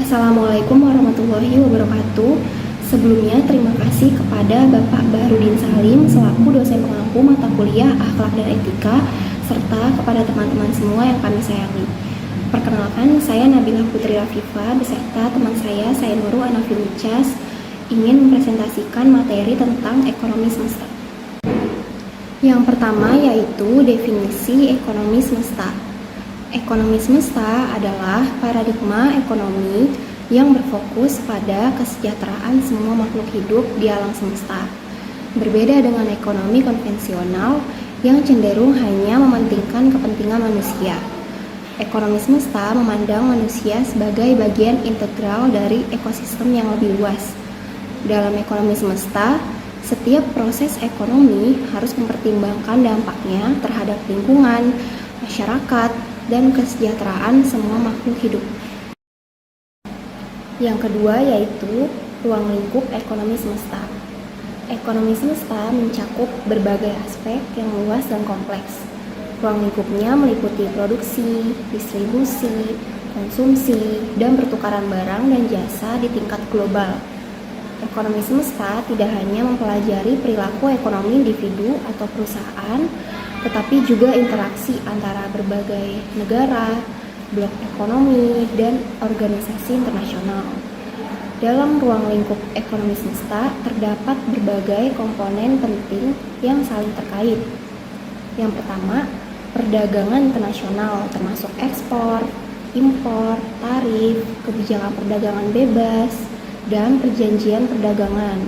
Assalamualaikum warahmatullahi wabarakatuh. Sebelumnya terima kasih kepada Bapak Bahrudin Salim selaku dosen pengampu mata kuliah Akhlak dan Etika serta kepada teman-teman semua yang kami sayangi. Perkenalkan, saya Nabila Putri Rafifa beserta teman saya Nurul Anafil Micas ingin mempresentasikan materi tentang ekonomi semesta. Yang pertama yaitu definisi ekonomi semesta. Ekonomi semesta adalah paradigma ekonomi yang berfokus pada kesejahteraan semua makhluk hidup di alam semesta. Berbeda dengan ekonomi konvensional yang cenderung hanya mementingkan kepentingan manusia. Ekonomi semesta memandang manusia sebagai bagian integral dari ekosistem yang lebih luas. Dalam ekonomi semesta, setiap proses ekonomi harus mempertimbangkan dampaknya terhadap lingkungan, masyarakat, dan kesejahteraan semua makhluk hidup. Yang kedua yaitu ruang lingkup ekonomi semesta. Ekonomi semesta mencakup berbagai aspek yang luas dan kompleks. Ruang lingkupnya meliputi produksi, distribusi, konsumsi, dan pertukaran barang dan jasa di tingkat global. Ekonomi semesta tidak hanya mempelajari perilaku ekonomi individu atau perusahaan, tetapi juga interaksi antara berbagai negara, blok ekonomi, dan organisasi internasional. Dalam ruang lingkup ekonomi semesta terdapat berbagai komponen penting yang saling terkait. Yang pertama, perdagangan internasional termasuk ekspor, impor, tarif, kebijakan perdagangan bebas, dan perjanjian perdagangan.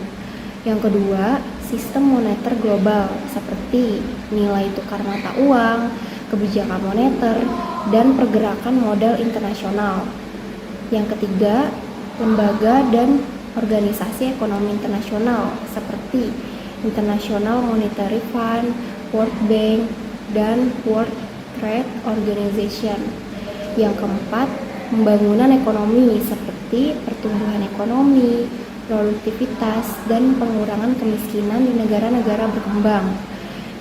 Yang kedua, sistem moneter global seperti nilai tukar mata uang, kebijakan moneter, dan pergerakan modal internasional. Yang ketiga, lembaga dan organisasi ekonomi internasional seperti International Monetary Fund, World Bank, dan World Trade Organization. Yang keempat, pembangunan ekonomi seperti pertumbuhan ekonomi, produktivitas, dan pengurangan kemiskinan di negara-negara berkembang.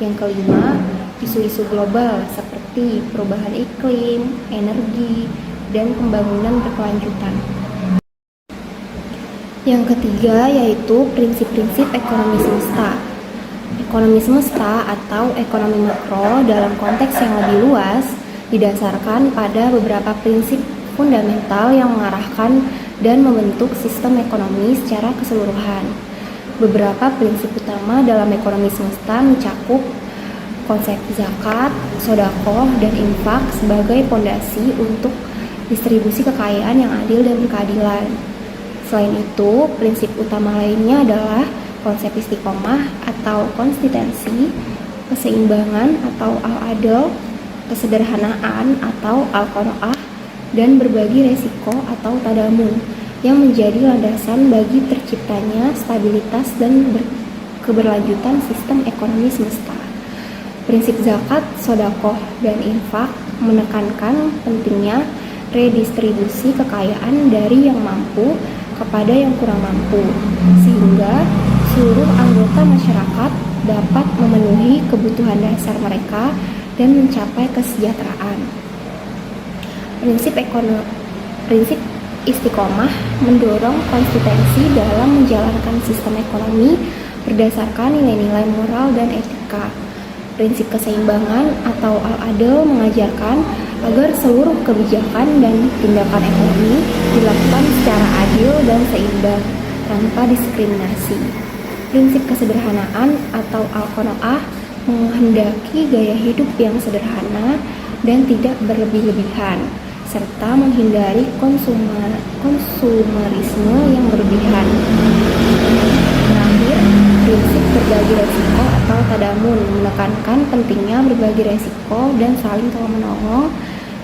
Yang kelima, isu-isu global seperti perubahan iklim, energi, dan pembangunan berkelanjutan. Yang ketiga yaitu prinsip-prinsip ekonomi semesta. Ekonomi semesta atau ekonomi makro dalam konteks yang lebih luas didasarkan pada beberapa prinsip fundamental yang mengarahkan dan membentuk sistem ekonomi secara keseluruhan. Beberapa prinsip utama dalam ekonomi semesta mencakup konsep zakat, shodaqoh, dan infak sebagai pondasi untuk distribusi kekayaan yang adil dan berkeadilan. Selain itu, prinsip utama lainnya adalah konsep istiqomah atau konsistensi, keseimbangan atau al-adl, kesederhanaan atau al-qanaah, dan berbagi resiko atau tadamun yang menjadi landasan bagi terciptanya stabilitas dan keberlanjutan sistem ekonomi semesta. Prinsip zakat, shodaqoh, dan infak menekankan pentingnya redistribusi kekayaan dari yang mampu kepada yang kurang mampu, sehingga seluruh anggota masyarakat dapat memenuhi kebutuhan dasar mereka dan mencapai kesejahteraan. Prinsip istiqomah mendorong konsistensi dalam menjalankan sistem ekonomi berdasarkan nilai-nilai moral dan etika. Prinsip keseimbangan atau al-adl mengajarkan agar seluruh kebijakan dan tindakan ekonomi dilakukan secara adil dan seimbang tanpa diskriminasi. Prinsip kesederhanaan atau al-qanaah menghendaki gaya hidup yang sederhana dan tidak berlebih-lebihan, serta menghindari konsumerisme yang berlebihan. Terakhir, prinsip berbagi resiko atau tadamun menekankan pentingnya berbagi resiko dan saling tolong-menolong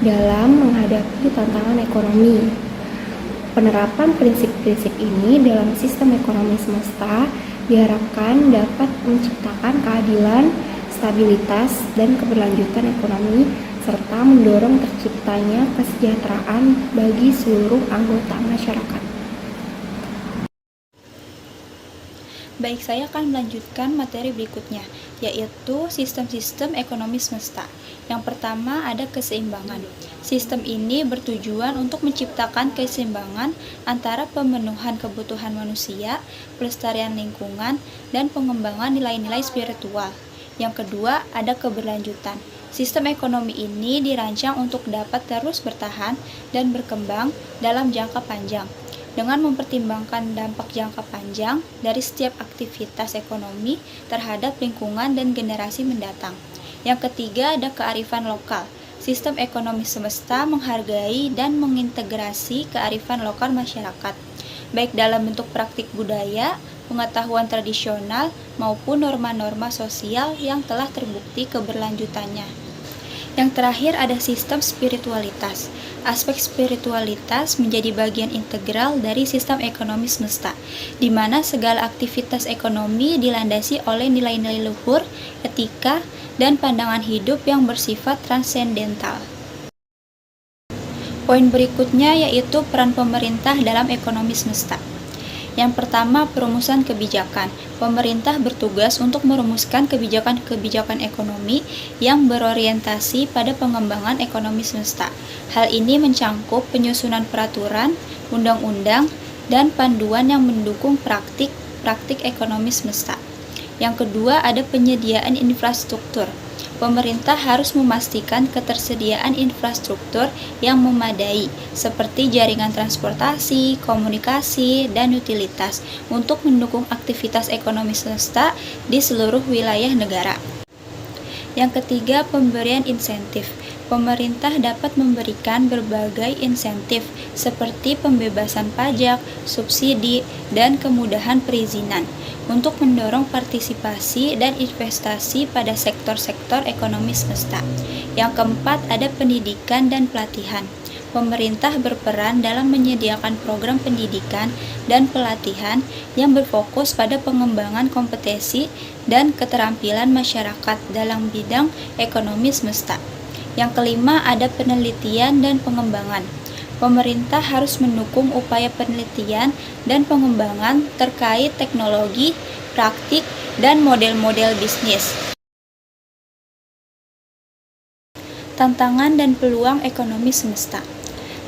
dalam menghadapi tantangan ekonomi. Penerapan prinsip-prinsip ini dalam sistem ekonomi semesta diharapkan dapat menciptakan keadilan, stabilitas, dan keberlanjutan ekonomi serta mendorong terciptanya kesejahteraan bagi seluruh anggota masyarakat. Baik, saya akan melanjutkan materi berikutnya, yaitu sistem-sistem ekonomi semesta. Yang pertama ada keseimbangan. Sistem ini bertujuan untuk menciptakan keseimbangan antara pemenuhan kebutuhan manusia, pelestarian lingkungan, dan pengembangan nilai-nilai spiritual. Yang kedua ada keberlanjutan. Sistem ekonomi ini dirancang untuk dapat terus bertahan dan berkembang dalam jangka panjang, dengan mempertimbangkan dampak jangka panjang dari setiap aktivitas ekonomi terhadap lingkungan dan generasi mendatang. Yang ketiga ada kearifan lokal. Sistem ekonomi semesta menghargai dan mengintegrasi kearifan lokal masyarakat, baik dalam bentuk praktik budaya, pengetahuan tradisional, maupun norma-norma sosial yang telah terbukti keberlanjutannya. Yang terakhir ada sistem spiritualitas. Aspek spiritualitas menjadi bagian integral dari sistem ekonomi semesta, di mana segala aktivitas ekonomi dilandasi oleh nilai-nilai luhur, etika, dan pandangan hidup yang bersifat transendental. Poin berikutnya yaitu peran pemerintah dalam ekonomi semesta. Yang pertama, perumusan kebijakan. Pemerintah bertugas untuk merumuskan kebijakan-kebijakan ekonomi yang berorientasi pada pengembangan ekonomi semesta. Hal ini mencangkup penyusunan peraturan, undang-undang, dan panduan yang mendukung praktik ekonomi semesta. Yang kedua, ada penyediaan infrastruktur. Pemerintah harus memastikan ketersediaan infrastruktur yang memadai, seperti jaringan transportasi, komunikasi, dan utilitas, untuk mendukung aktivitas ekonomi semesta di seluruh wilayah negara. Yang ketiga, pemberian insentif. Pemerintah dapat memberikan berbagai insentif seperti pembebasan pajak, subsidi, dan kemudahan perizinan untuk mendorong partisipasi dan investasi pada sektor-sektor ekonomi semesta. Yang keempat, ada pendidikan dan pelatihan. Pemerintah berperan dalam menyediakan program pendidikan dan pelatihan yang berfokus pada pengembangan kompetensi dan keterampilan masyarakat dalam bidang ekonomi semesta. Yang kelima, ada penelitian dan pengembangan. Pemerintah harus mendukung upaya penelitian dan pengembangan terkait teknologi, praktik, dan model-model bisnis. Tantangan dan peluang ekonomi semesta.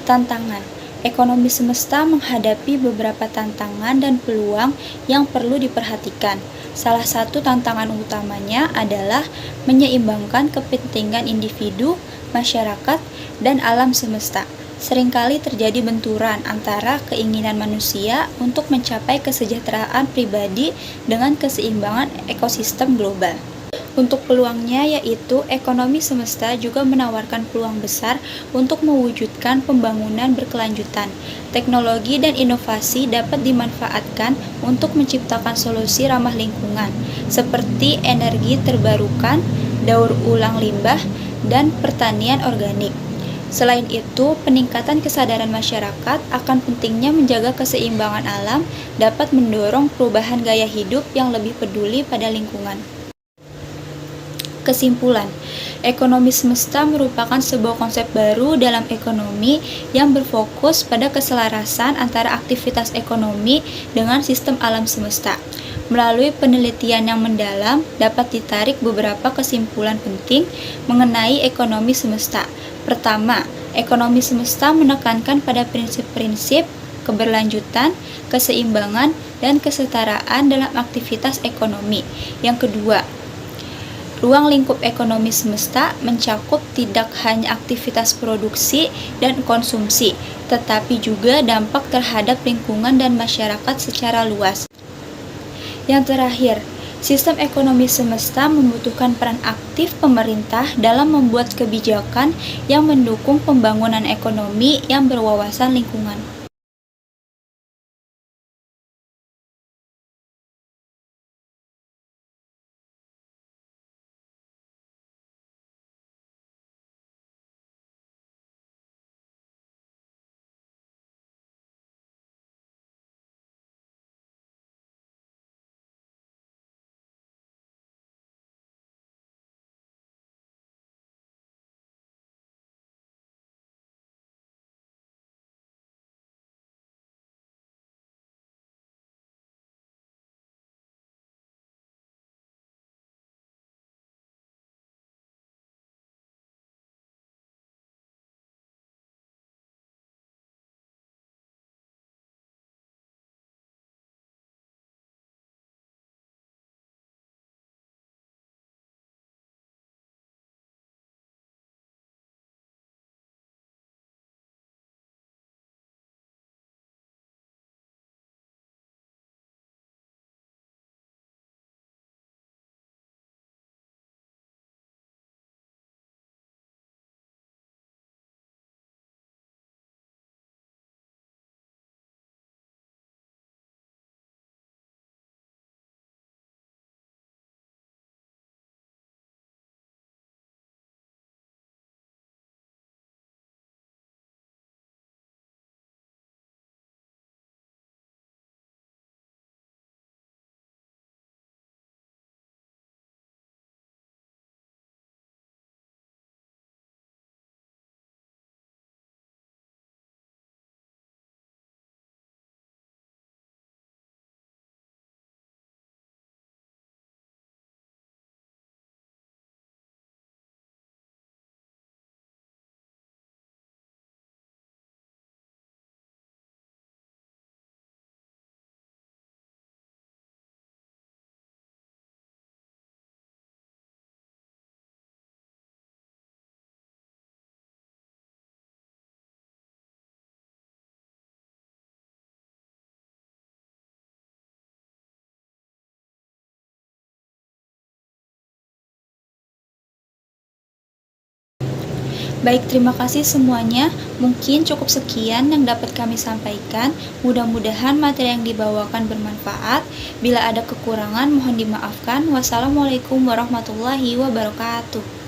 Tantangan. Ekonomi semesta menghadapi beberapa tantangan dan peluang yang perlu diperhatikan. Salah satu tantangan utamanya adalah menyeimbangkan kepentingan individu, masyarakat, dan alam semesta. Seringkali terjadi benturan antara keinginan manusia untuk mencapai kesejahteraan pribadi dengan keseimbangan ekosistem global. Untuk peluangnya yaitu ekonomi semesta juga menawarkan peluang besar untuk mewujudkan pembangunan berkelanjutan. Teknologi dan inovasi dapat dimanfaatkan untuk menciptakan solusi ramah lingkungan, seperti energi terbarukan, daur ulang limbah, dan pertanian organik. Selain itu, peningkatan kesadaran masyarakat akan pentingnya menjaga keseimbangan alam dapat mendorong perubahan gaya hidup yang lebih peduli pada lingkungan. Kesimpulan, ekonomi semesta merupakan sebuah konsep baru dalam ekonomi yang berfokus pada keselarasan antara aktivitas ekonomi dengan sistem alam semesta. Melalui penelitian yang mendalam, dapat ditarik beberapa kesimpulan penting mengenai ekonomi semesta. Pertama, ekonomi semesta menekankan pada prinsip-prinsip keberlanjutan, keseimbangan, dan kesetaraan dalam aktivitas ekonomi. Yang kedua, ruang lingkup ekonomi semesta mencakup tidak hanya aktivitas produksi dan konsumsi, tetapi juga dampak terhadap lingkungan dan masyarakat secara luas. Yang terakhir, sistem ekonomi semesta membutuhkan peran aktif pemerintah dalam membuat kebijakan yang mendukung pembangunan ekonomi yang berwawasan lingkungan. Baik, terima kasih semuanya. Mungkin cukup sekian yang dapat kami sampaikan. Mudah-mudahan materi yang dibawakan bermanfaat. Bila ada kekurangan, mohon dimaafkan. Wassalamualaikum warahmatullahi wabarakatuh.